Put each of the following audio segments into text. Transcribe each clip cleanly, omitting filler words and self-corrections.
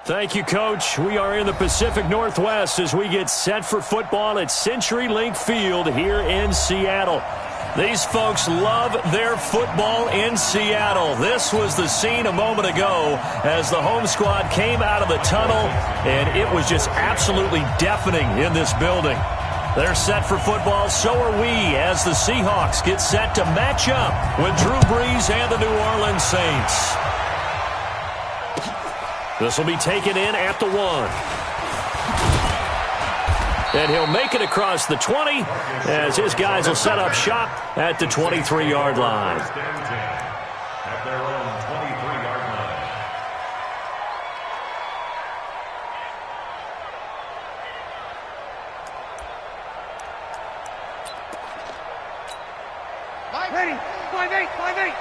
Thank you, Coach. We are in the Pacific Northwest as we get set for football at CenturyLink Field here in Seattle. These folks love their football in Seattle. This was the scene a moment ago as the home squad came out of the tunnel, and it was just absolutely deafening in this building. They're set for football, so are we, as the Seahawks get set to match up with Drew Brees and the New Orleans Saints. This will be taken in at the 1. And he'll make it across the 20 as his guys will set up shop at the 23-yard line. At their own 23-yard line. Ready. 5-8.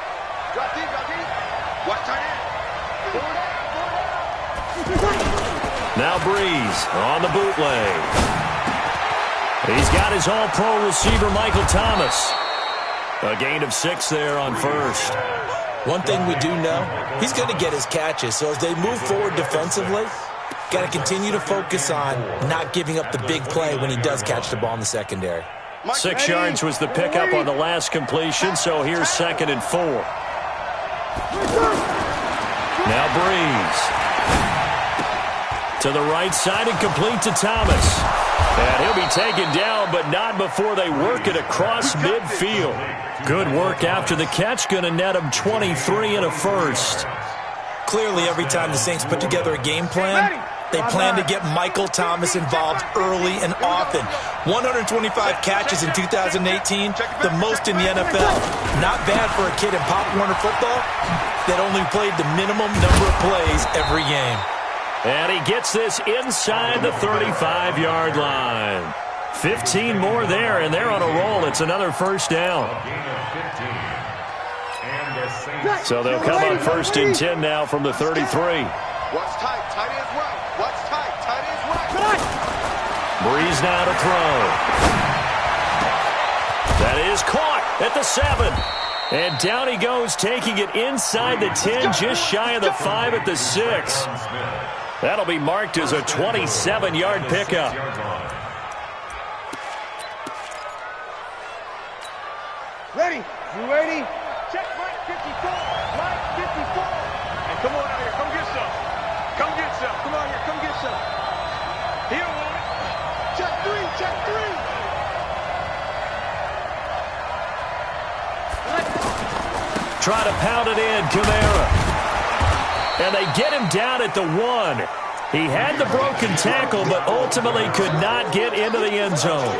Drop deep. Watch tight end. Now Brees on the bootleg. He's got his all-pro receiver, Michael Thomas. A gain of 6 there on first. One thing we do know, he's going to get his catches. So as they move forward defensively, got to continue to focus on not giving up the big play when he does catch the ball in the secondary. 6 yards was the pickup on the last completion, so here's 2nd and 4. Now Brees. To the right side and complete to Thomas. And he'll be taken down, but not before they work it across midfield. Good work after the catch. Going to net him 23 and a first. Clearly, every time the Saints put together a game plan, they plan to get Michael Thomas involved early and often. 125 catches in 2018, the most in the NFL. Not bad for a kid in Pop Warner football that only played the minimum number of plays every game. And he gets this inside the 35-yard line. 15 more there, and they're on a roll. It's another first down. So they'll come on 1st and 10 now from the 33. Watch tight. Tight ends right. Watch tight. Tight ends right. Brees now to throw. That is caught at the 7. And down he goes, taking it inside the 10, just shy of the 5 at the 6. That'll be marked as a 27-yard pickup. Ready. You ready? Check right 54. Right 54. And come on out here. Come get some. Come get some. Come on here. Come get some. He don't want it. Check 3. Check 3. Try to pound it in, Kamara. And they get him down at the 1. He had the broken tackle, but ultimately could not get into the end zone.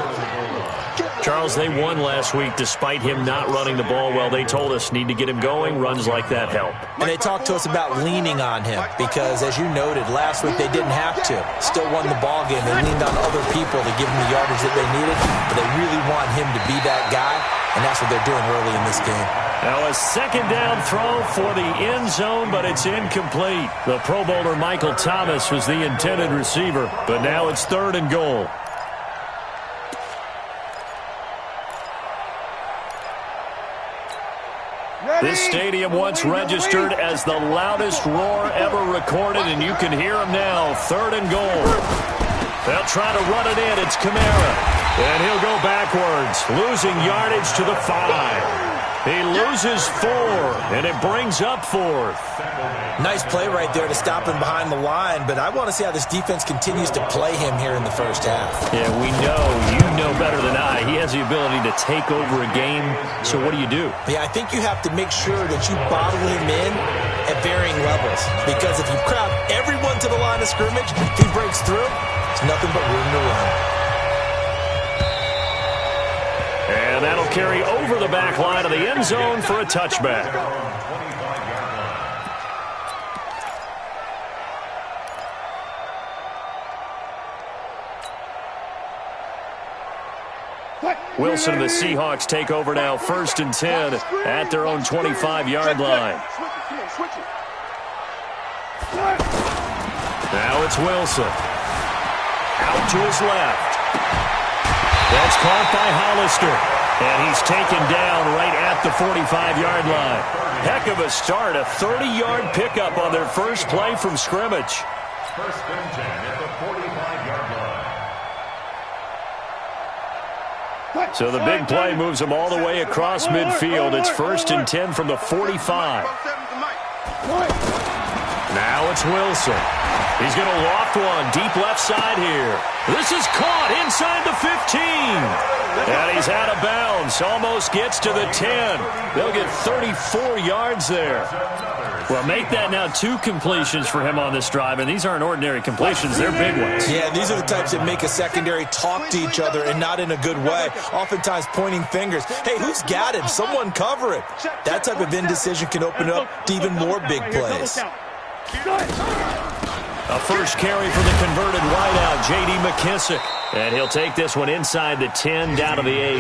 Charles, they won last week despite him not running the ball well. They told us need to get him going. Runs like that help. And they talked to us about leaning on him because, as you noted, last week they didn't have to. Still won the ball game. They leaned on other people to give him the yardage that they needed, but they really want him to be that guy, and that's what they're doing early in this game. Now a 2nd down throw for the end zone, but it's incomplete. The Pro Bowler Michael Thomas was the intended receiver, but now it's 3rd and goal. This stadium once registered as the loudest roar ever recorded, and you can hear him now. 3rd and goal. They'll try to run it in. It's Kamara. And he'll go backwards, losing yardage to the 5. He loses 4, and it brings up 4th. Nice play right there to stop him behind the line, but I want to see how this defense continues to play him here in the first half. Yeah, we know, you know better than I, he has the ability to take over a game, so what do you do? Yeah, I think you have to make sure that you bottle him in at varying levels, because if you crowd everyone to the line of scrimmage, if he breaks through, it's nothing but room to run. And that'll carry over the back line of the end zone for a touchback. Wilson and the Seahawks take over now, 1st and 10 at their own 25-yard line. Now it's Wilson. Out to his left. That's caught by Hollister. And he's taken down right at the 45-yard line. Heck of a start, a 30-yard pickup on their first play from scrimmage. First and 10 at the 45-yard line. So the big play moves them all the way across midfield. It's first and 10 from the 45. Now it's Wilson. He's going to loft one deep left side here. This is caught inside the 15. And he's out of bounds. Almost gets to the 10. They'll get 34 yards there. Well, make that now 2 completions for him on this drive, and these aren't ordinary completions. They're big ones. Yeah, these are the types that make a secondary talk to each other and not in a good way, oftentimes pointing fingers. Hey, who's got him? Someone cover it. That type of indecision can open up to even more big plays. A first carry for the converted wideout, J.D. McKissick. And he'll take this one inside the 10 down to the 8.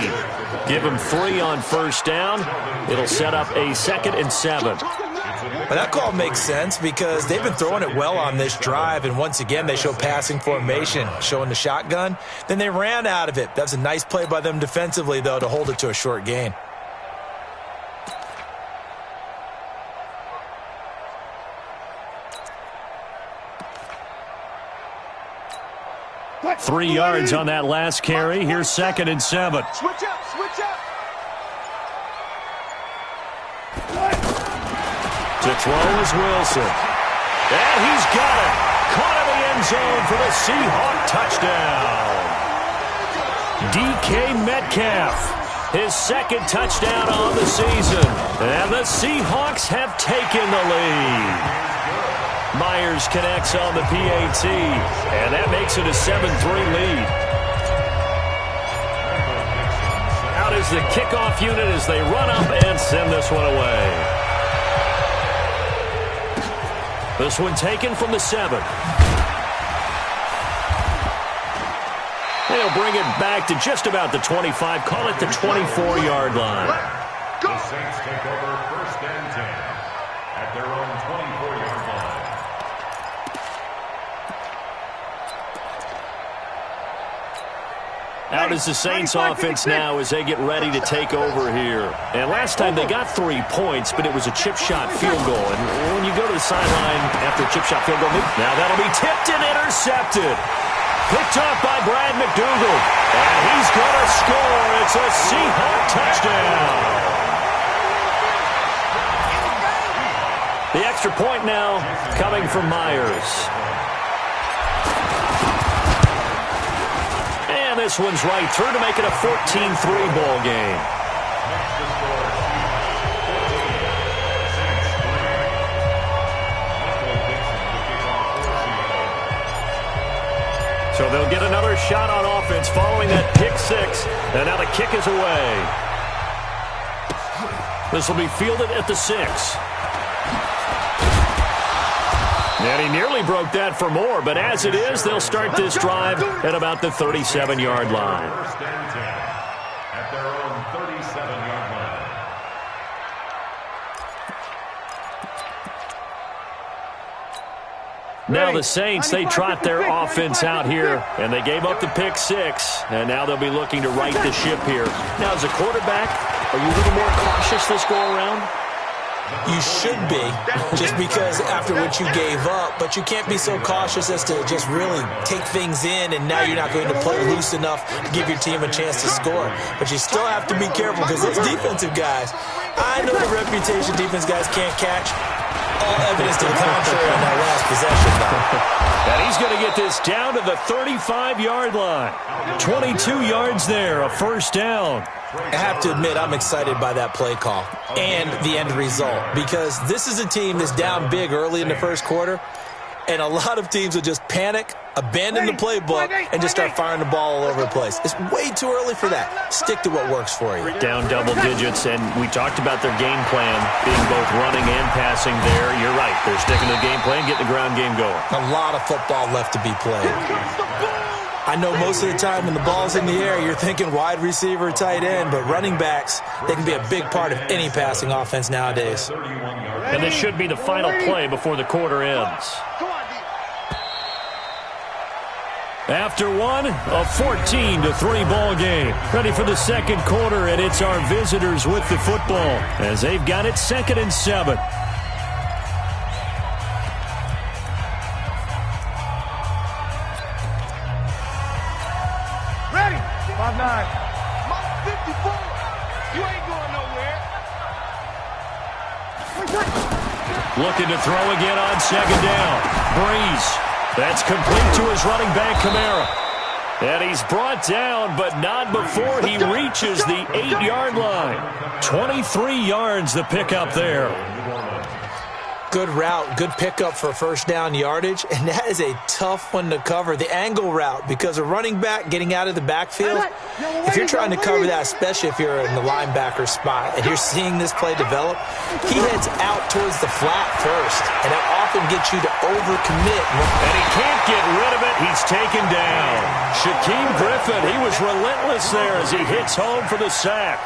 Give him 3 on first down. It'll set up a 2nd and 7. Well, that call makes sense because they've been throwing it well on this drive, and once again they show passing formation, showing the shotgun. Then they ran out of it. That's a nice play by them defensively, though, to hold it to a short gain. What? 3 yards on that last carry. Here's 2nd and 7. Switch up, switch up. To throw is Wilson. And he's got it. Caught in the end zone for the Seahawk touchdown. DK Metcalf, his 2nd touchdown on the season. And the Seahawks have taken the lead. Myers connects on the PAT, and that makes it a 7-3 lead. Out is the kickoff unit as they run up and send this one away. This one taken from the 7. They'll bring it back to just about the 25, call it the 24-yard line. The Saints take over first and 10 at their own 24-yard line. Out is the Saints offense now as they get ready to take over here. And last time they got 3 points, but it was a chip shot field goal. And when you go to the sideline after a chip shot field goal, now that'll be tipped and intercepted. Picked off by Brad McDougal. And he's going to score. It's a Seahawk touchdown. The extra point now coming from Myers. And this one's right through to make it a 14-3 ball game. So they'll get another shot on offense following that pick 6. And now the kick is away. This will be fielded at the 6. And he nearly broke that for more, but as it is, they'll start this drive at about the 37-yard line. First and 10 at their own 37-yard line. Now the Saints, they trot their offense out here, and they gave up the pick 6, and now they'll be looking to right the ship here. Now, as a quarterback, are you a little more cautious this go-around? You should be, just because after what you gave up, but you can't be so cautious as to just really take things in, and now you're not going to play loose enough to give your team a chance to score. But you still have to be careful because those defensive guys, I know the reputation defense guys can't catch. All evidence to the contrary on that last possession, though. And he's going to get this down to the 35-yard line. 22 yards there, a first down. I have to admit, I'm excited by that play call and the end result because this is a team that's down big early in the first quarter, and a lot of teams will just panic, abandon the playbook, and just start firing the ball all over the place. It's way too early for that. Stick to what works for you. Down double digits, and we talked about their game plan being both running and passing there. You're right. They're sticking to the game plan, getting the ground game going. A lot of football left to be played. I know most of the time when the ball's in the air, you're thinking wide receiver, tight end, but running backs, they can be a big part of any passing offense nowadays. And this should be the final play before the quarter ends. After one, a 14-3 ball game. Ready for the second quarter, and it's our visitors with the football as they've got it 2nd and 7. line. Mike 54. You ain't going nowhere. Looking to throw again on second down. Breeze. That's complete to his running back, Kamara. And he's brought down, but not before he reaches the 8-yard line. 23 yards the pickup there. Good route, good pickup for first down yardage, and that is a tough one to cover, the angle route, because a running back getting out of the backfield, if you're trying to cover that, especially if you're in the linebacker spot, and you're seeing this play develop, he heads out towards the flat first, and that often gets you to overcommit. And he can't get rid of it. He's taken down. Shaquem Griffin, he was relentless there as he hits home for the sack.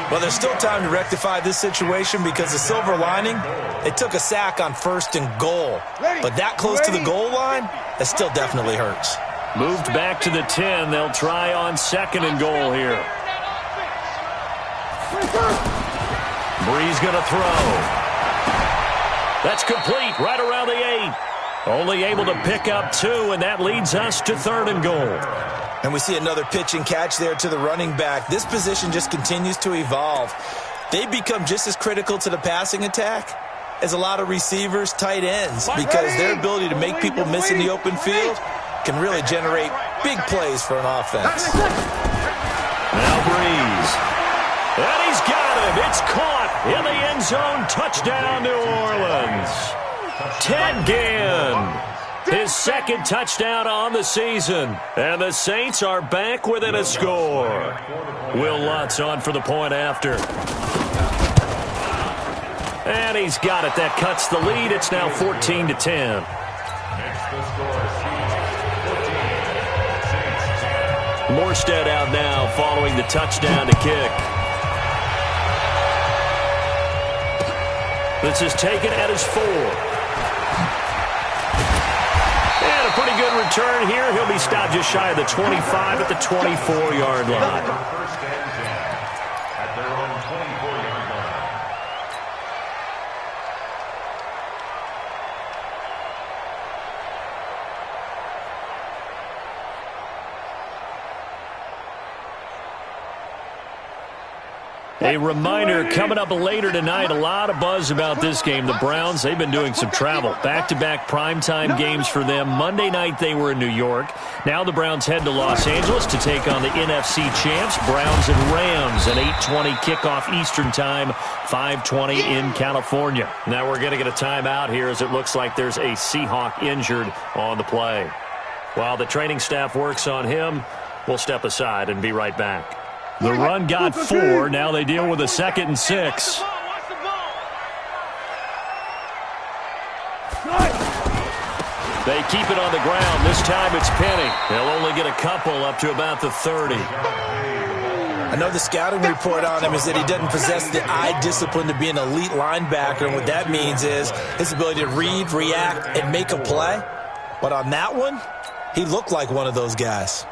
Well, there's still time to rectify this situation because the silver lining, they took a sack on first and goal. But that close to the goal line, that still definitely hurts. Moved back to the 10. They'll try on second and goal here. Breeze going to throw. That's complete right around the 8. Only able to pick up 2, and that leads us to third and goal. And we see another pitch and catch there to the running back. This position just continues to evolve. They become just as critical to the passing attack as a lot of receivers, tight ends, because their ability to make people miss in the open field can really generate big plays for an offense. Now Breeze. And he's got him. It's caught in the end zone. Touchdown, New Orleans. Ted Ginn. His second touchdown on the season. And the Saints are back within a score. Will Lutz on for the point after. And he's got it. That cuts the lead. It's now 14-10. Next the score, Saints 14, Morstead out now following the touchdown to kick. This is taken at his 4. And a pretty good return here. He'll be stopped just shy of the 25 at the 24-yard line. First and 10 at their own 24-yard line. A reminder, coming up later tonight, a lot of buzz about this game. The Browns, they've been doing some travel. Back-to-back primetime games for them. Monday night they were in New York. Now the Browns head to Los Angeles to take on the NFC champs, Browns and Rams. An 8:20 kickoff Eastern time, 5:20 in California. Now we're going to get a timeout here as it looks like there's a Seahawk injured on the play. While the training staff works on him, we'll step aside and be right back. The run got 4. Now they deal with a 2nd and 6. They keep it on the ground. This time it's Penny. They'll only get a couple up to about the 30. I know the scouting report on him is that he doesn't possess the eye discipline to be an elite linebacker, and what that means is his ability to read, react, and make a play. But on that one, he looked like one of those guys.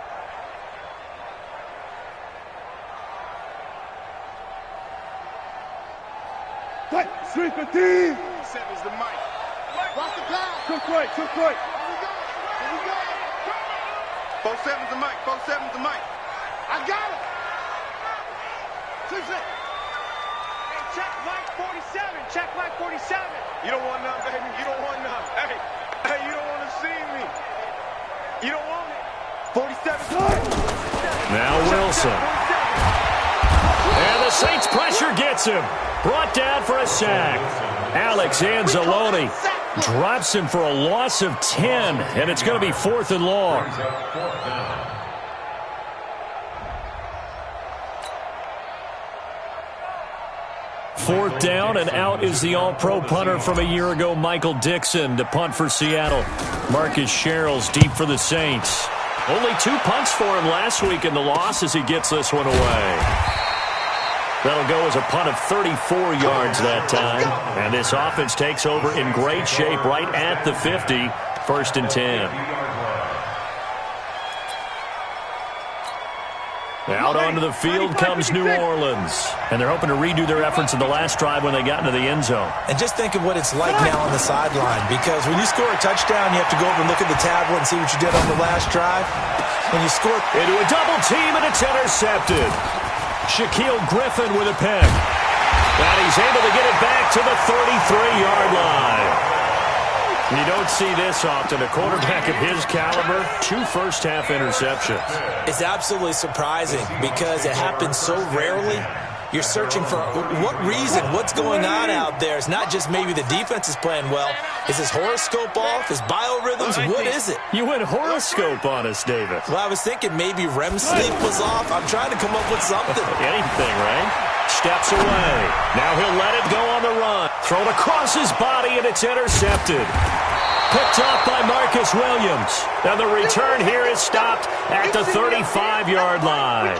Sweep the team. 7's the mic. Watch the pass. Cook right. Here we go. 4-7's the mic. 4-7's the mic. I got it. 6 it. Hey, check Mike 47. Check Mike 47. You don't want none, baby. You don't want none. Hey, you don't want to see me. You don't want it. 47's good. Now Wilson. And the Saints pressure gets him. Brought down for a sack. Alex Anzalone drops him for a loss of 10, and it's going to be 4th and long. Fourth down, and out is the all-pro punter from a year ago, Michael Dixon, to punt for Seattle. Marcus Sherrill's deep for the Saints. Only 2 punts for him last week in the loss as he gets this one away. That'll go as a punt of 34 yards that time. And this offense takes over in great shape right at the 50. 1st and 10. Out onto the field comes New Orleans. And they're hoping to redo their efforts in the last drive when they got into the end zone. And just think of what it's like now on the sideline, because when you score a touchdown, you have to go over and look at the tablet and see what you did on the last drive. When you score into a double team, and it's intercepted. Shaquille Griffin with a pick. And he's able to get it back to the 33-yard line. You don't see this often. A quarterback of his caliber, 2 first-half interceptions. It's absolutely surprising because it happens so rarely. You're searching for what reason, what's going on out there. It's not just maybe the defense is playing well. Is his horoscope off? His biorhythms? What is it? You went horoscope on us, David. Well, I was thinking maybe REM sleep was off. I'm trying to come up with something. Anything, right? Steps away. Now he'll let it go on the run. Thrown across his body, and it's intercepted. Picked off by Marcus Williams. Now the return here is stopped at the 35-yard line.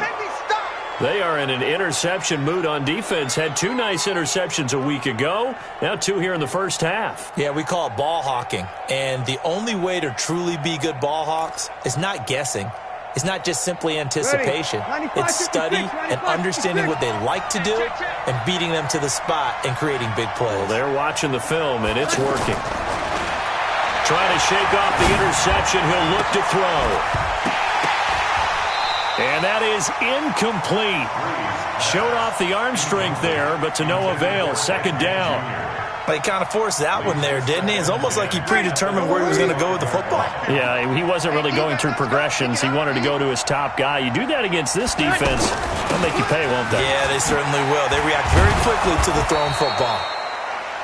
They are in an interception mood on defense. Had 2 nice interceptions a week ago. Now 2 here in the first half. Yeah, we call it ball hawking. And the only way to truly be good ball hawks is not guessing. It's not just simply anticipation. It's study and understanding what they like to do and beating them to the spot and creating big plays. Well, they're watching the film, and it's working. Trying to shake off the interception. He'll look to throw. And that is incomplete. Showed off the arm strength there, but to no avail. Second down. He kind of forced that one there, didn't he? It's almost like he predetermined where he was going to go with the football. Yeah, he wasn't really going through progressions. He wanted to go to his top guy. You do that against this defense, they'll make you pay, won't they? Yeah, they certainly will. They react very quickly to the thrown football.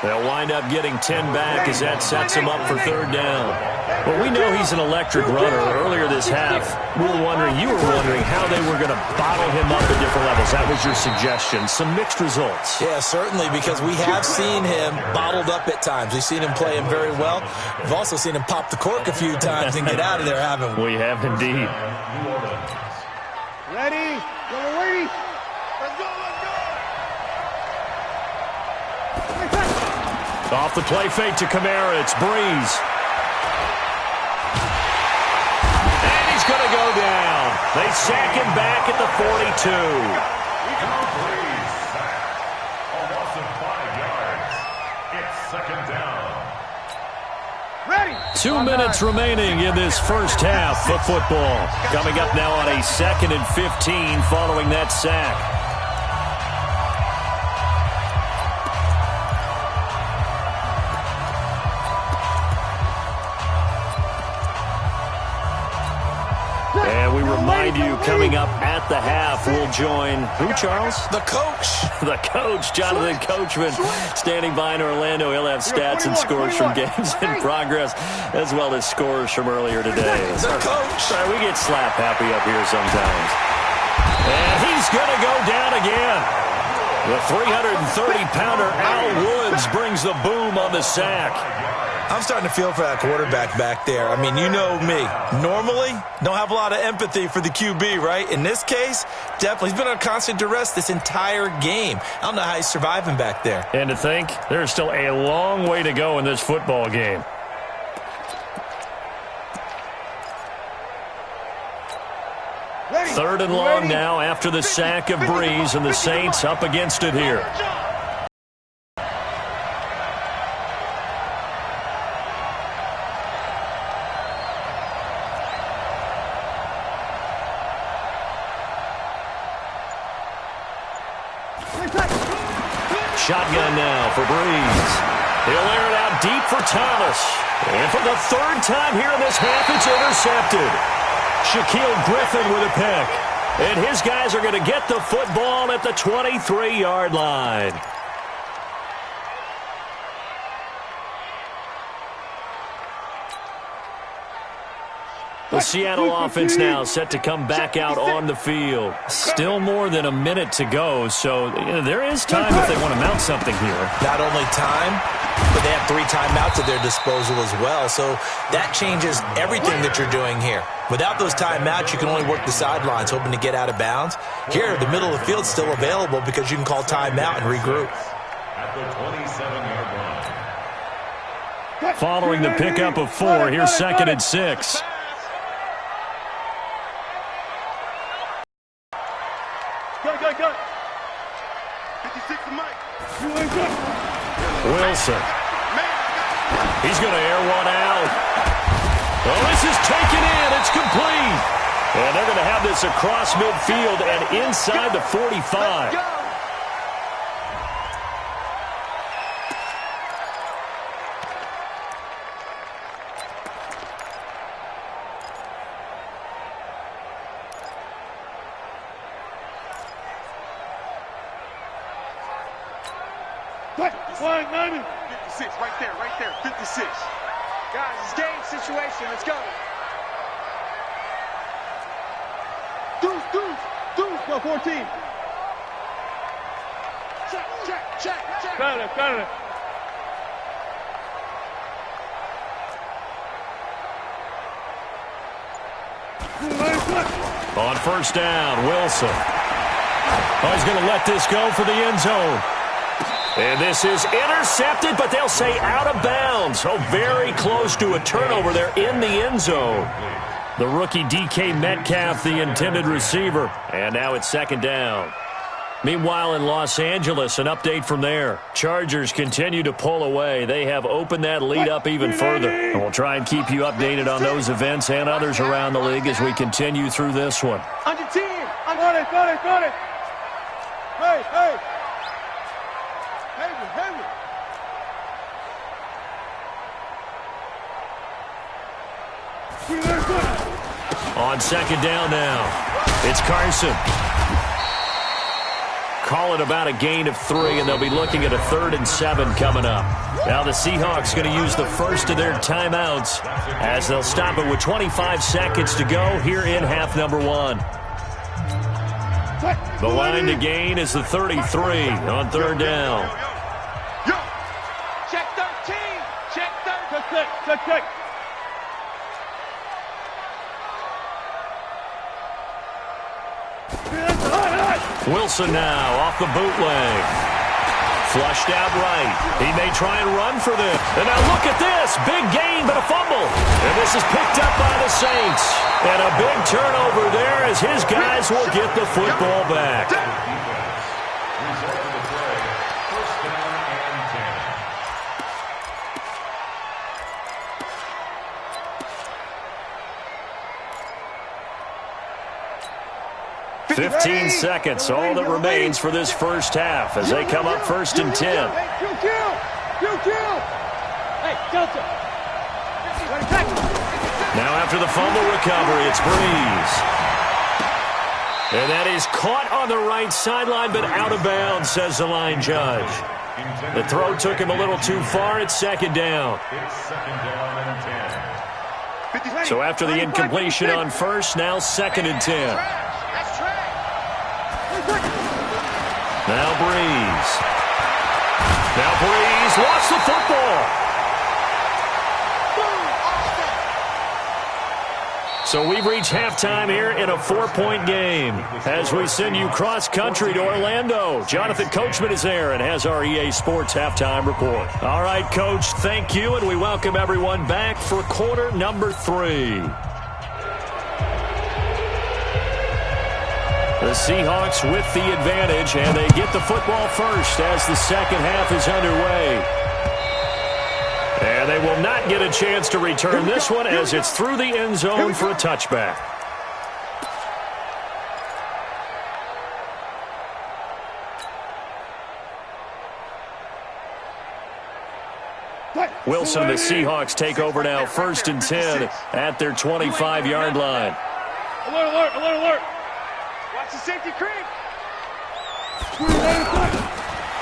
They'll wind up getting 10 back as that sets him up for third down. Well, we know he's an electric runner. Earlier this half, you were wondering how they were going to bottle him up at different levels. That was your suggestion. Some mixed results. Yeah, certainly, because we have seen him bottled up at times. We've seen him play him very well. We've also seen him pop the cork a few times and get out of there, haven't we? We have indeed. Ready? Ready? Let's go, let's go! Off the play fake to Kamara. It's Breeze. And he's going to go down. They sack him back at the 42. Breeze sacked. A loss of 5 yards. It's second down. Ready? 2 minutes remaining in this first half of football. Coming up now on a 2nd and 15 following that sack. And we remind you, coming up at the half, we'll join who, Charles? The coach. The coach, Jonathan Coachman, standing by in Orlando. He'll have stats and scores from games in progress, as well as scores from earlier today. The coach. Sorry, we get slap happy up here sometimes. And he's going to go down again. The 330-pounder Al Woods brings the boom on the sack. I'm starting to feel for that quarterback back there. I mean, you know me. Normally, don't have a lot of empathy for the QB, right? In this case, definitely. He's been on constant duress this entire game. I don't know how he's surviving back there. And to think, there's still a long way to go in this football game. Third and long now after the sack of Breeze, and the Saints up against it here. Shotgun now for Breeze. He'll air it out deep for Thomas. And for the 3rd time here in this half, it's intercepted. Shaquille Griffin with a pick. And his guys are going to get the football at the 23-yard line. The Seattle offense now set to come back out on the field. Still more than a minute to go, so there is time if they want to mount something here. Not only time, but they have 3 timeouts at their disposal as well, so that changes everything that you're doing here. Without those timeouts, you can only work the sidelines, hoping to get out of bounds. Here, the middle of the field's still available because you can call timeout and regroup. At the 27-yard line. Following the pickup of 4, here's 2nd and 6. Wilson. He's going to air one out. Oh, this is taken in. It's complete. And they're going to have this across midfield and inside the 45. Flying 90. 56, right there, 56. Guys, it's game situation. Let's go. Deuce, go 14. Check. Got it. On first down, Wilson. Oh, he's going to let this go for the end zone. And this is intercepted, but they'll say out of bounds. Oh, very close to a turnover there in the end zone. The rookie DK Metcalf, the intended receiver. And now it's second down. Meanwhile, in Los Angeles, an update from there. Chargers continue to pull away. They have opened that lead up even further. And we'll try and keep you updated on those events and others around the league as we continue through this one. Under 10. Got it. Hey. Heavy. On second down now, it's Carson. Call it about a gain of 3, and they'll be looking at a 3rd and 7 coming up. Now the Seahawks going to use the first of their timeouts as they'll stop it with 25 seconds to go here in half number 1. The line to gain is the 33 on third down. Check 13. Check. Wilson now off the bootleg. Flushed out right. He may try and run for this. And now look at this. Big gain, but a fumble. And this is picked up by the Saints. And a big turnover there as his guys will get the football back. Result of the play, first down and 15 seconds, all that remains for this first half as they come up first and 10. Now after the fumble recovery, it's Breeze. And that is caught on the right sideline, but out of bounds, says the line judge. The throw took him a little too far. It's second down. It's second down and 10. So after the incompletion on first, now second and 10. Now Breeze lost the football. So we've reached halftime here in a 4-point game as we send you cross-country to Orlando. Jonathan Coachman is there and has our EA Sports halftime report. All right, Coach, thank you, and we welcome everyone back for quarter number 3. The Seahawks with the advantage, and they get the football first as the second half is underway. And they will not get a chance to return this one as it's through the end zone for a touchback. Wilson and the Seahawks take over now first and 10 at their 25-yard line. Alert. Watch the safety creep.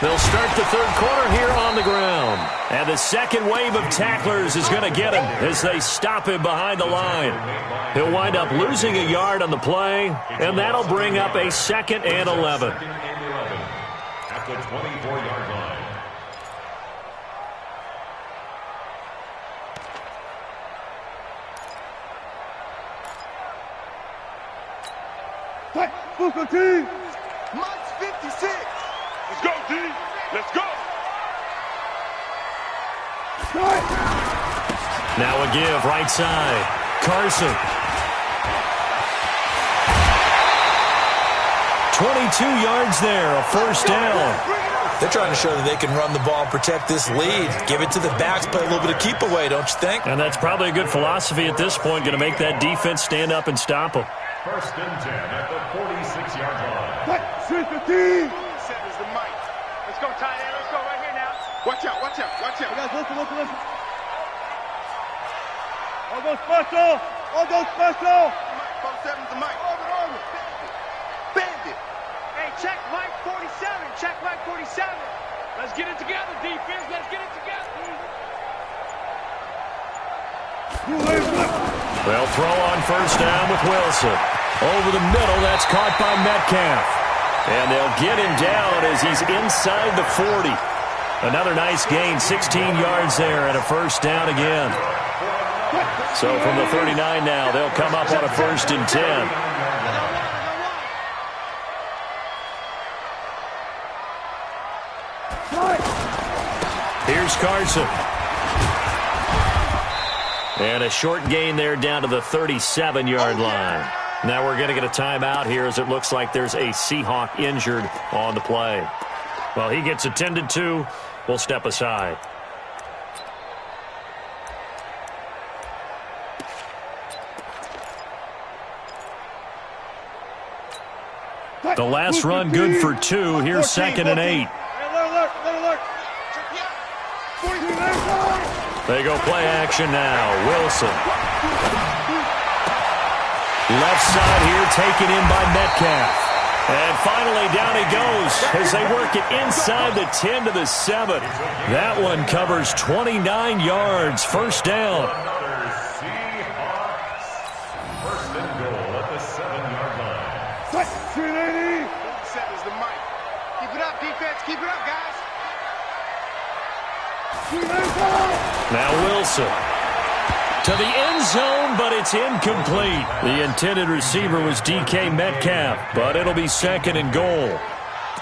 They'll start the third quarter here on the ground. And the second wave of tacklers is going to get him as they stop him behind the line. He'll wind up losing a yard on the play, and that'll bring up a 2nd and 11. At the 24-yard line. Let's go, team. Mike's 56. Let's go, D. Let's go. Now a give right side. Carson. 22 yards there, a first down. They're trying to show that they can run the ball and protect this lead. Give it to the backs, play a little bit of keep away, don't you think? And that's probably a good philosophy at this point, going to make that defense stand up and stop them. First and 10 at the 46-yard line. What? 3-15. Is the mic. Let's go, tight end. Let's go right here now. Watch out, watch out, watch out. Guys, listen. All go special. All go special. 47's the mic. Over. Bandit. Hey, check Mike 47. Check Mike 47. Let's get it together, defense. Let's get it together. They'll throw on first down with Wilson. Over the middle, that's caught by Metcalf. And they'll get him down as he's inside the 40. Another nice gain, 16 yards there, and a first down again. So from the 39 now, they'll come up on a first and 10. Here's Carson. And a short gain there down to the 37-yard line. Now we're going to get a timeout here as it looks like there's a Seahawk injured on the play. Well, he gets attended to. We'll step aside. The last run good for 2. Here's 2nd and 8. They go play action now. Wilson. Left side here taken in by Metcalf. And finally down he goes as they work it inside the 10 to the 7. That one covers 29 yards. First down. Seahawks. First and goal at the 7-yard line. 380. 47's the mic. Keep it up, defense. Keep it up, guys. Now Wilson to the end zone, but it's incomplete. The intended receiver was DK Metcalf, but it'll be 2nd and goal.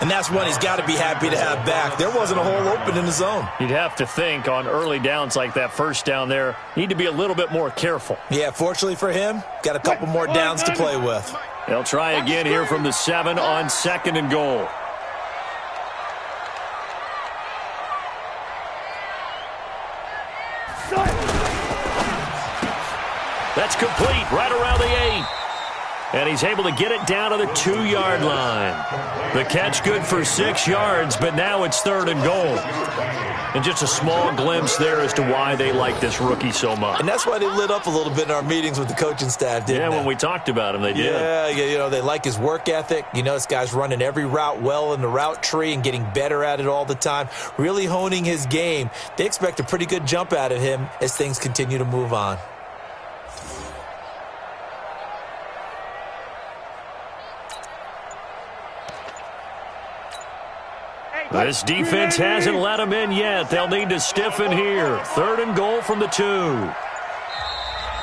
And that's one he's got to be happy to have back. There wasn't a hole open in the zone. You'd have to think on early downs like that first down there, need to be a little bit more careful. Yeah, fortunately for him, got a couple more downs to play with. They'll try again here from the 7 on 2nd and goal. That's complete right around the 8. And he's able to get it down to the 2-yard line. The catch good for 6 yards, but now it's 3rd and goal. And just a small glimpse there as to why they like this rookie so much. And that's why they lit up a little bit in our meetings with the coaching staff, didn't they? Yeah, when we talked about him, they did. Yeah, you know, they like his work ethic. You know, this guy's running every route well in the route tree and getting better at it all the time, really honing his game. They expect a pretty good jump out of him as things continue to move on. This defense hasn't let him in yet. They'll need to stiffen here. 3rd and goal from the 2.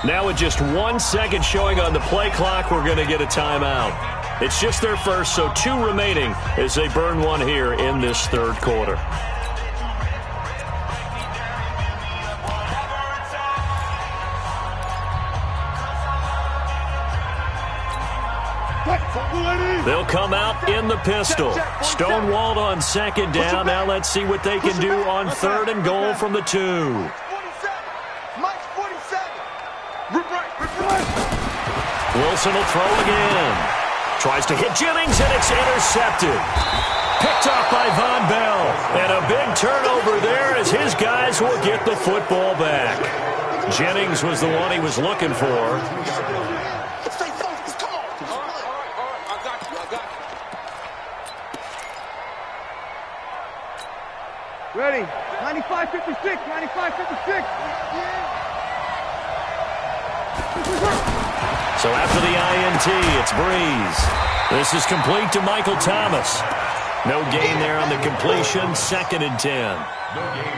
Now with just 1 second showing on the play clock, we're going to get a timeout. It's just their first, so 2 remaining as they burn one here in this 3rd quarter. They'll come out in the pistol. Stonewalled on 2nd down. Now let's see what they can do on 3rd and goal from the 2. Wilson will throw again. Tries to hit Jennings, and it's intercepted. Picked off by Von Bell. And a big turnover there as his guys will get the football back. Jennings was the one he was looking for. Ready. 95-56. 95-56. So after the INT, it's Breeze. This is complete to Michael Thomas. No gain there on the completion. 2nd and 10.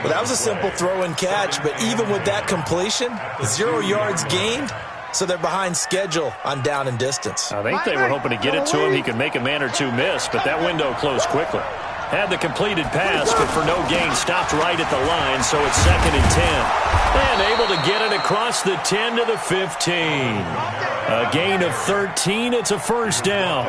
Well, that was a simple throw and catch, but even with that completion, 0 yards gained, so they're behind schedule on down and distance. I think they were hoping to get it to him. He could make a man or two miss, but that window closed quickly. Had the completed pass, but for no gain, stopped right at the line, so it's 2nd and 10. And able to get it across the 10 to the 15. A gain of 13. It's a first down.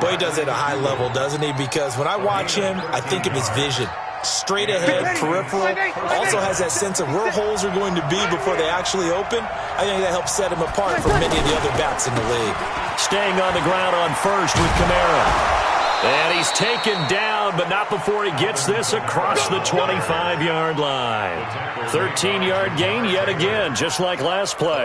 Boy, he does it at a high level, doesn't he? Because when I watch him, I think of his vision. Straight ahead, peripheral, also has that sense of where holes are going to be before they actually open. I think that helps set him apart from many of the other backs in the league. Staying on the ground on first with Kamara. And he's taken down, but not before he gets this across the 25-yard line. 13-yard gain yet again, just like last play.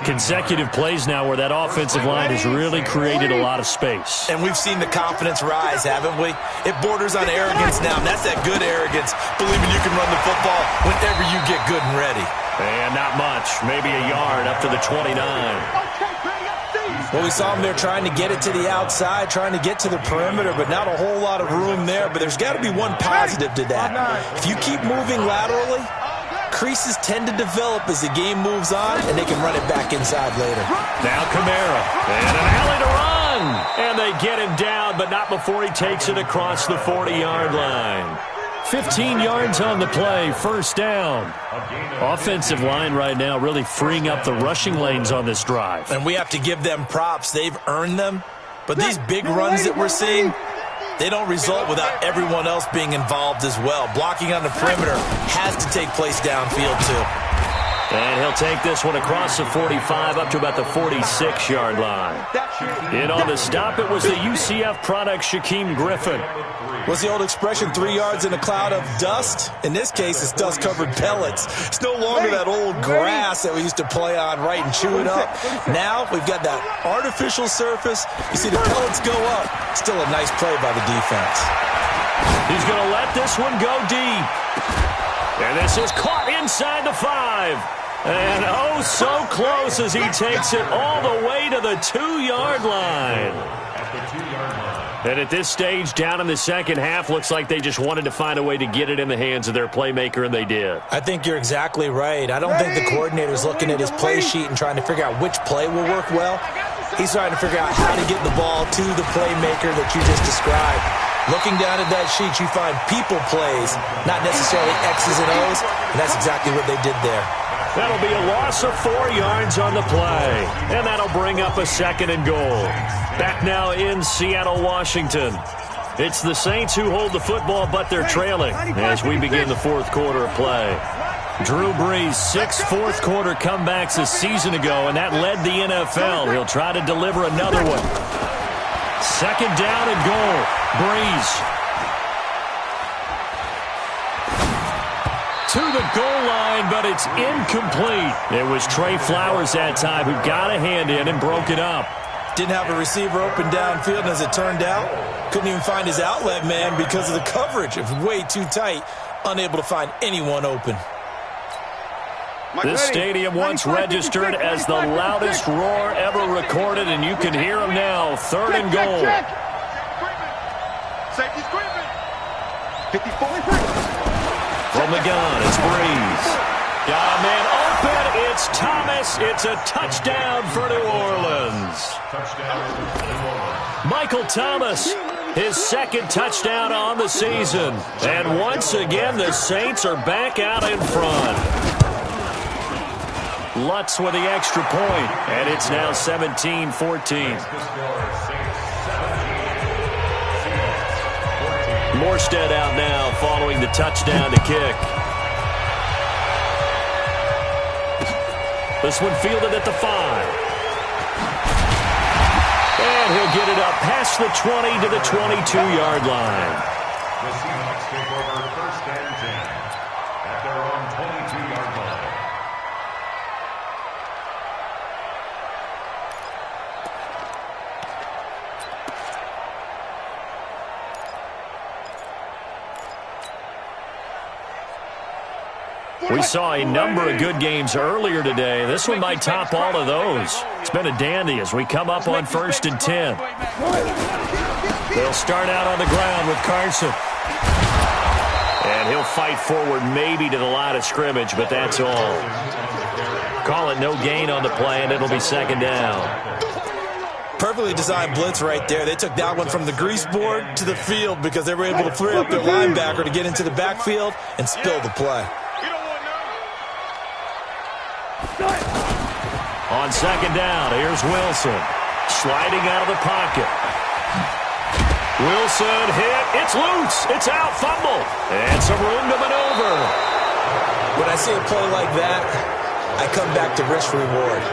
Consecutive plays now where that offensive line has really created a lot of space. And we've seen the confidence rise, haven't we? It borders on arrogance now, and that's that good arrogance, believing you can run the football whenever you get good and ready. And not much, maybe a yard up to the 29. Well, we saw him there trying to get it to the outside, trying to get to the perimeter, but not a whole lot of room there. But there's got to be one positive to that. If you keep moving laterally, creases tend to develop as the game moves on, and they can run it back inside later. Now Kamara, and an alley to run. And they get him down, but not before he takes it across the 40-yard line. 15 yards on the play, first down. Offensive line right now really freeing up the rushing lanes on this drive. And we have to give them props. They've earned them. But these big runs that we're seeing, they don't result without everyone else being involved as well. Blocking on the perimeter has to take place downfield too. And he'll take this one across the 45 up to about the 46-yard line. In on the stop, it was the UCF product, Shaquem Griffin. What's the old expression, 3 yards in a cloud of dust? In this case, it's dust-covered pellets. It's no longer that old grass that we used to play on, right, and chew it up. Now we've got that artificial surface. You see the pellets go up. Still a nice play by the defense. He's going to let this one go deep. And this is caught inside the 5. And oh, so close as he takes it all the way to the 2-yard line. And at this stage, down in the second half, looks like they just wanted to find a way to get it in the hands of their playmaker, and they did. I think you're exactly right. I don't think the coordinator's looking at his play sheet and trying to figure out which play will work well. He's trying to figure out how to get the ball to the playmaker that you just described. Looking down at that sheet, you find people plays, not necessarily X's and O's, and that's exactly what they did there. That'll be a loss of 4 yards on the play, and that'll bring up a second and goal. Back now in Seattle, Washington. It's the Saints who hold the football, but they're trailing as we begin the fourth quarter of play. Drew Brees, 6 fourth-quarter comebacks a season ago, and that led the NFL. He'll try to deliver another one. Second down and goal. Brees. To the goal line, but it's incomplete. It was Trey Flowers that time who got a hand in and broke it up. Didn't have a receiver open downfield, and as it turned out, couldn't even find his outlet man because of the coverage. It was way too tight, unable to find anyone open. This stadium once registered as the loudest roar ever recorded, and you can hear them now. Third and goal. Safety's creeping. 54. From the gun, it's Brees. Got a man open. It's Thomas. It's a touchdown for New Orleans. Michael Thomas, his second touchdown on the season. And once again, the Saints are back out in front. Lutz with the extra point, and it's now 17-14. Morstead out now following the touchdown to kick. This one fielded at the 5. And he'll get it up past the 20 to the 22-yard line. The Seahawks take over first and 10 at their own 22-yard line. We saw a number of good games earlier today. This one might top all of those. It's been a dandy as we come up on first and 10. They'll start out on the ground with Carson. And he'll fight forward maybe to the line of scrimmage, but that's all. Call it no gain on the play, and it'll be second down. Perfectly designed blitz right there. They took that one from the grease board to the field because they were able to free up their linebacker to get into the backfield and spill the play. On second down, here's Wilson. Sliding out of the pocket. Wilson hit. It's loose. It's out. Fumble. And some room to maneuver. When I see a play like that, I come back to risk-reward.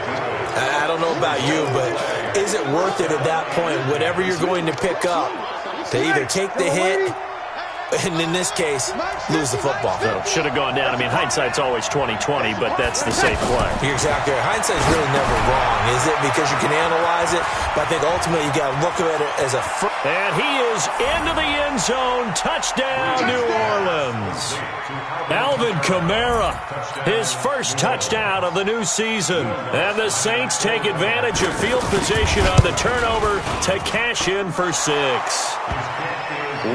I don't know about you, but is it worth it at that point, whatever you're going to pick up, to either take the hit, and in this case, lose the football? So should have gone down. I mean, hindsight's always 20/20, but that's the safe play. You're exactly right. Hindsight's really never wrong, is it? Because you can analyze it, but I think ultimately you got to look at it as a... And he is into the end zone. Touchdown, New Orleans. Alvin Kamara, his first touchdown of the new season. And the Saints take advantage of field position on the turnover to cash in for 6.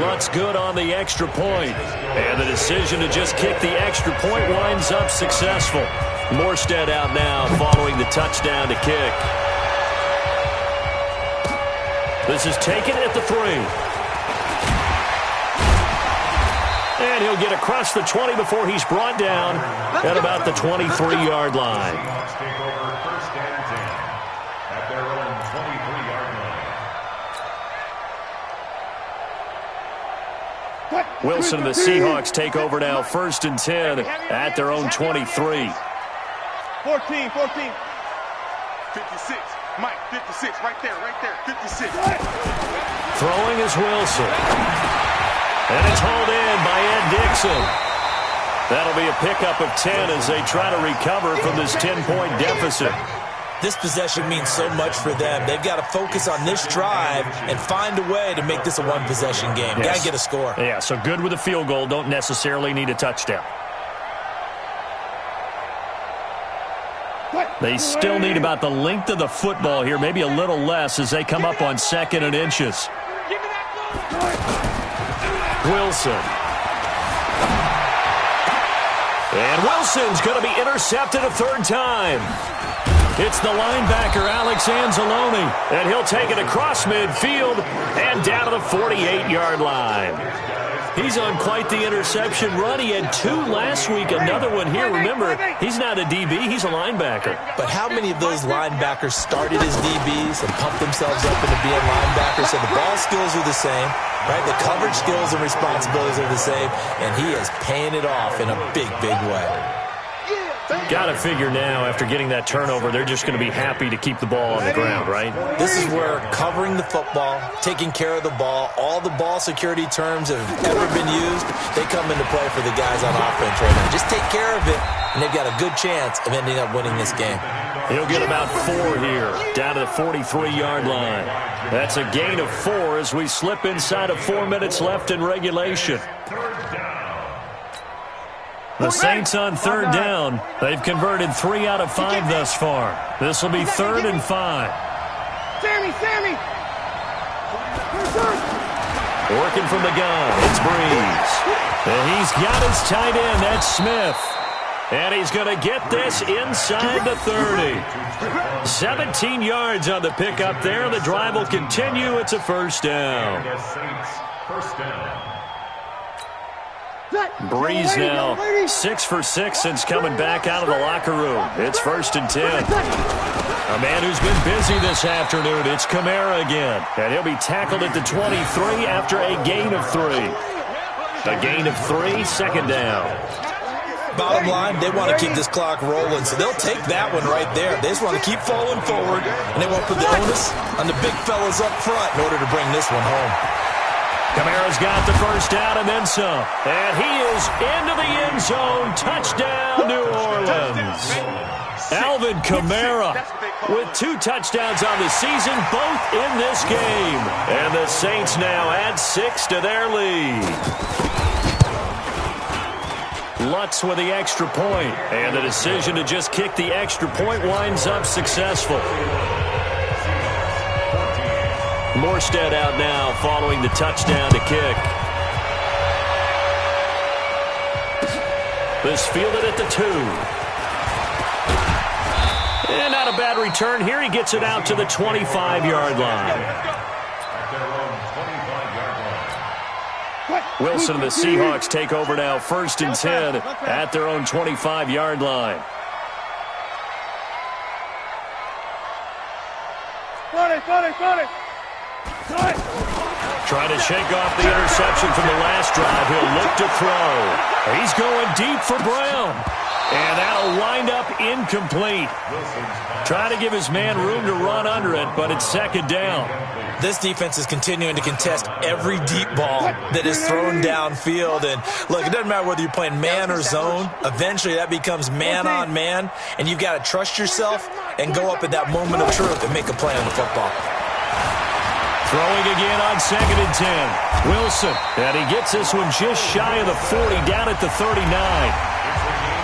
Lutz good on the extra point. And the decision to just kick the extra point winds up successful. Morstead out now following the touchdown to kick. This is taken at the 3. And he'll get across the 20 before he's brought down at about the 23-yard line. Take over first and 10 at their own 23-yard line. Wilson and the Seahawks take over now, first and 10 at their own 23. 14. 56. Mike, 56. Right there. 56. Throwing is Wilson. And it's hauled in by Ed Dixon. That'll be a pickup of 10 as they try to recover from this 10-point deficit. This possession means so much for them. They've got to focus on this drive and find a way to make this a one-possession game. Yes. Got to get a score. Yeah, so good with a field goal. Don't necessarily need a touchdown. They still need about the length of the football here, maybe a little less as they come up on 2nd and inches. Wilson. And Wilson's going to be intercepted a 3rd time. It's the linebacker, Alex Anzalone, and he'll take it across midfield and down to the 48-yard line. He's on quite the interception run. He had 2 last week, another one here. Remember, he's not a DB, he's a linebacker. But how many of those linebackers started as DBs and pumped themselves up into being linebackers? So the ball skills are the same, right? The coverage skills and responsibilities are the same, and he is paying it off in a big, big way. Got to figure now, after getting that turnover, they're just going to be happy to keep the ball on the ground, right? This is where covering the football, taking care of the ball, all the ball security terms have ever been used, they come into play for the guys on offense right now. Just take care of it, and they've got a good chance of ending up winning this game. He'll get about 4 here, down to the 43-yard line. That's a gain of 4 as we slip inside of 4 minutes left in regulation. The Saints on 3rd down. They've converted 3 out of 5 thus far. This will be 3rd and 5. Sammy! Working from the gun, it's Breeze. And he's got his tight end, that's Smith. And he's going to get this inside the 30. 17 yards on the pickup there. The drive will continue. It's a 1st down. First down. Breeze now 6 for 6 since coming back out of the locker room. It's 1st and 10. A man who's been busy this afternoon. It's Kamara again. And he'll be tackled at the 23 after a gain of 3. A gain of 3, 2nd down. Bottom line, they want to keep this clock rolling, so they'll take that one right there. They just want to keep falling forward, and they want to put the onus on the big fellas up front in order to bring this one home. Kamara's got the 1st down and then some. And he is into the end zone. Touchdown, New Orleans. Alvin Kamara with 2 touchdowns on the season, both in this game. And the Saints now add 6 to their lead. Lutz with the extra point. And the decision to just kick the extra point winds up successful. Morstead out now following the touchdown to kick. This fielded at the 2. And not a bad return here. He gets it out to the 25-yard line. Wilson and the Seahawks take over now, 1st and 10 at their own 25-yard line. Got it. Trying to shake off the interception from the last drive. He'll look to throw. He's going deep for Brown. And that'll wind up incomplete. Trying to give his man room to run under it, but it's second down. This defense is continuing to contest every deep ball that is thrown downfield. And look, it doesn't matter whether you're playing man or zone. Eventually that becomes man on man. And you've got to trust yourself and go up at that moment of truth and make a play on the football. Throwing again on 2nd and 10. Wilson. And he gets this one just shy of the 40, down at the 39.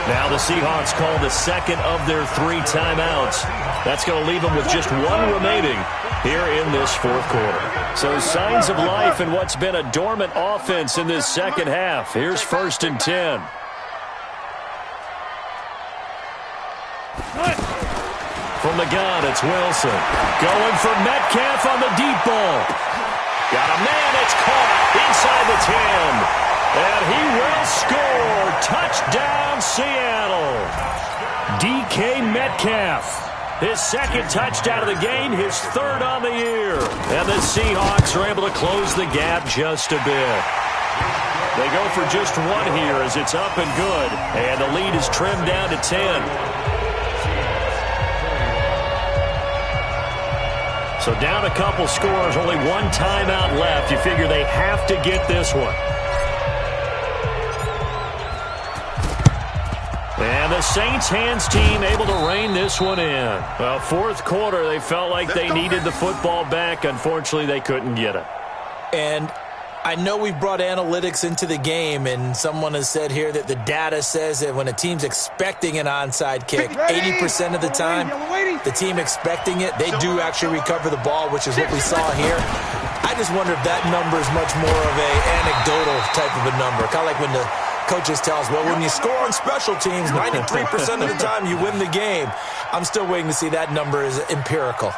Now the Seahawks call the second of their 3 timeouts. That's going to leave them with just 1 remaining here in this fourth quarter. So signs of life in what's been a dormant offense in this second half. Here's 1st and 10. From the gun, it's Wilson. Going for Metcalf on the deep ball. Got a man, it's caught inside the 10. And he will score. Touchdown, Seattle. DK Metcalf. His 2nd touchdown of the game, his 3rd on the year. And the Seahawks are able to close the gap just a bit. They go for just 1 here as it's up and good. And the lead is trimmed down to 10. So down a couple scores, only 1 timeout left. You figure they have to get this one. And the Saints hands team able to rein this one in. Well, fourth quarter, they felt like they needed the football back. Unfortunately, they couldn't get it. And I know we've brought analytics into the game, and someone has said here that the data says that when a team's expecting an onside kick, 80% of the time, the team expecting it, they do actually recover the ball, which is what we saw here. I just wonder if that number is much more of a anecdotal type of a number. Kind of like when the coaches tell us, well, when you score on special teams, 93% of the time you win the game. I'm still waiting to see that number is empirical.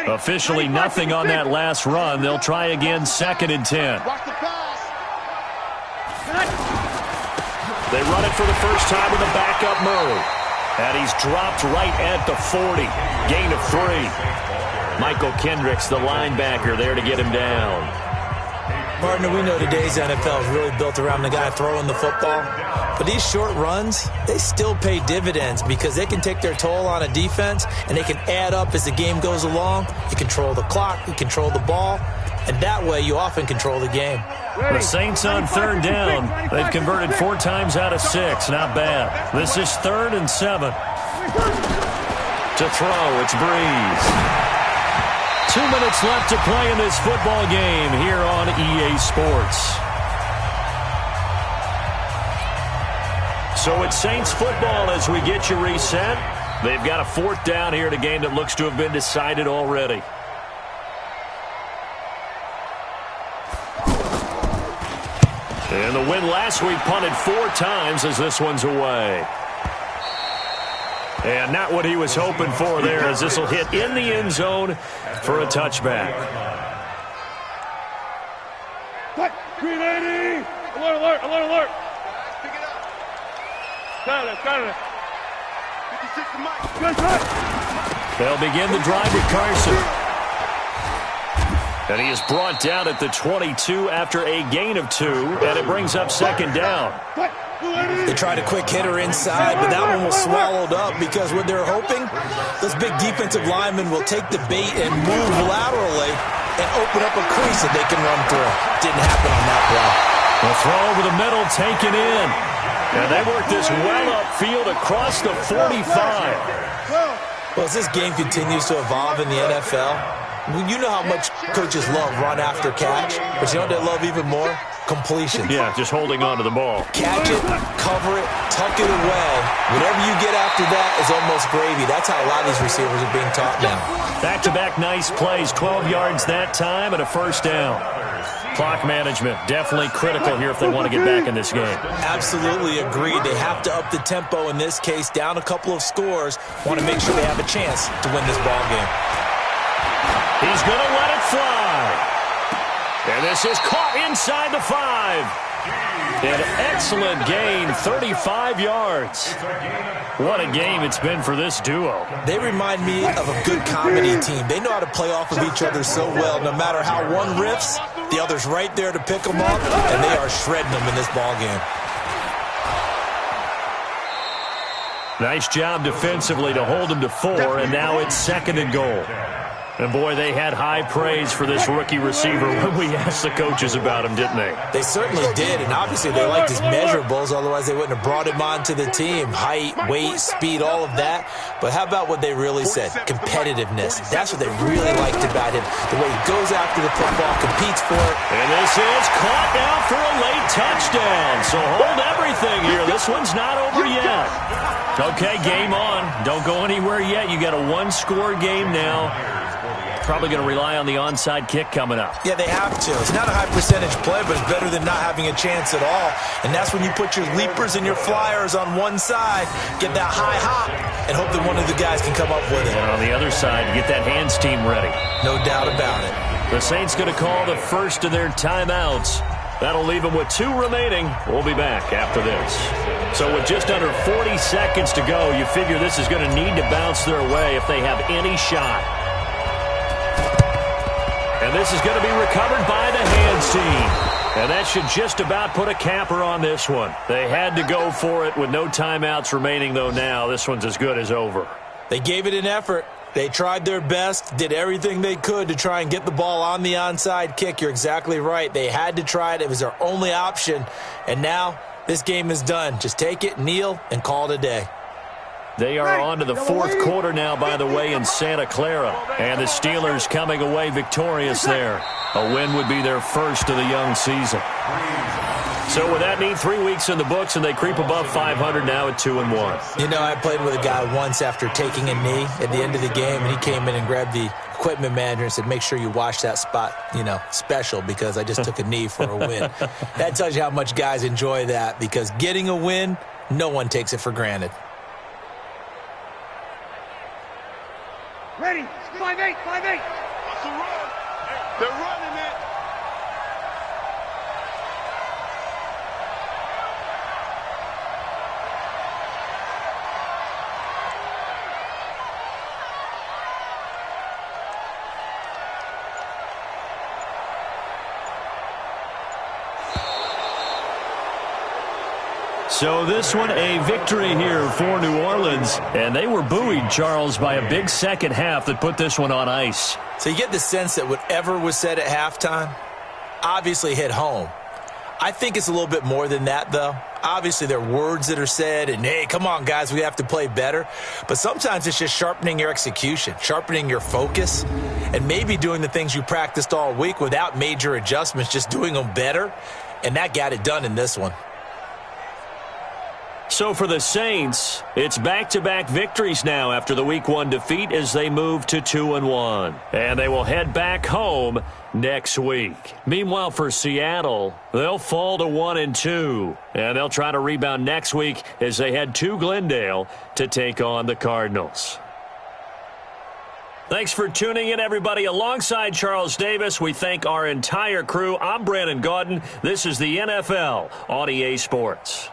Officially nothing on that last run. They'll try again, 2nd and 10. They run it for the first time with a backup move. And he's dropped right at the 40. Gain of 3. Michael Kendricks, the linebacker, there to get him down. Partner, we know today's NFL is really built around the guy throwing the football. But these short runs, they still pay dividends because they can take their toll on a defense, and they can add up as the game goes along. You control the clock, you control the ball, and that way you often control the game. The Saints on 3rd down. They've converted 4 times out of 6. Not bad. This is 3rd and 7. To throw, it's Breeze. 2 minutes left to play in this football game here on EA Sports. So it's Saints football as we get you reset. They've got a 4th down here in a game that looks to have been decided already. And the win last week punted 4 times as this one's away. And not what he was hoping for there as this will hit in the end zone for a touchback. Green 80! Alert, alert, alert, alert! Pick it up. Got it. 56 to Mike. Good, good. They'll begin the drive with Carson. And he is brought down at the 22 after a gain of 2, and it brings up 2nd down. They tried a quick hitter inside, but that one was swallowed up because what they're hoping, those big defensive linemen will take the bait and move laterally and open up a crease that they can run through. Didn't happen on that play. The throw over the middle taken in. And they work this well upfield across the 45. Well, as this game continues to evolve in the NFL, you know how much coaches love run after catch, but you know what they love even more? Completion. Yeah, just holding on to the ball. Catch it, cover it, tuck it away. Whatever you get after that is almost gravy. That's how a lot of these receivers are being taught now. Back-to-back nice plays, 12 yards that time and a 1st down. Clock management, definitely critical here if they want to get back in this game. Absolutely agreed. They have to up the tempo in this case, down a couple of scores. Want to make sure they have a chance to win this ball game. He's going to let it fly. And this is caught inside the 5. An excellent gain, 35 yards. What a game it's been for this duo. They remind me of a good comedy team. They know how to play off of each other so well. No matter how one riffs, the other's right there to pick them up, and they are shredding them in this ball game. Nice job defensively to hold them to 4, and now it's 2nd and goal. And, boy, they had high praise for this rookie receiver when we asked the coaches about him, didn't they? They certainly did, and obviously they liked his measurables. Otherwise, they wouldn't have brought him onto the team. Height, weight, speed, all of that. But how about what they really said? Competitiveness. That's what they really liked about him. The way he goes after the football, competes for it. And this is caught now for a late touchdown. So hold everything here. This one's not over yet. Okay, game on. Don't go anywhere yet. You got a one-score game now. Probably going to rely on the onside kick coming up. Yeah, they have to. It's not a high percentage play, but it's better than not having a chance at all. And that's when you put your leapers and your flyers on one side, get that high hop, and hope that one of the guys can come up with it. And on the other side, you get that hands team ready. No doubt about it. The Saints going to call the first of their timeouts. That'll leave them with 2 remaining. We'll be back after this. So with just under 40 seconds to go, you figure this is going to need to bounce their way if they have any shot. And this is going to be recovered by the hands team. And that should just about put a capper on this one. They had to go for it with no timeouts remaining, though now. This one's as good as over. They gave it an effort. They tried their best, did everything they could to try and get the ball on the onside kick. You're exactly right. They had to try it. It was their only option. And now this game is done. Just take it, kneel, and call it a day. They are on to the 4th quarter now, by the way, in Santa Clara. And the Steelers coming away victorious there. A win would be their first of the young season. So with that neat 3 weeks in the books, and they creep above 500 now at 2-1. You know, I played with a guy once after taking a knee at the end of the game, and he came in and grabbed the equipment manager and said, make sure you wash that spot, special, because I just took a knee for a win. That tells you how much guys enjoy that, because getting a win, no one takes it for granted. Ready, 5-8, 5-8. That's a run. They're running it. So this one, a victory here for New Orleans. And they were buoyed, Charles, by a big second half that put this one on ice. So you get the sense that whatever was said at halftime obviously hit home. I think it's a little bit more than that, though. Obviously, there are words that are said, and, hey, come on, guys, we have to play better. But sometimes it's just sharpening your execution, sharpening your focus, and maybe doing the things you practiced all week without major adjustments, just doing them better. And that got it done in this one. So for the Saints, it's back-to-back victories now after the Week 1 defeat as they move to 2-1. And they will head back home next week. Meanwhile, for Seattle, they'll fall to 1-2. And they'll try to rebound next week as they head to Glendale to take on the Cardinals. Thanks for tuning in, everybody. Alongside Charles Davis, we thank our entire crew. I'm Brandon Gaudin. This is the NFL on EA Sports.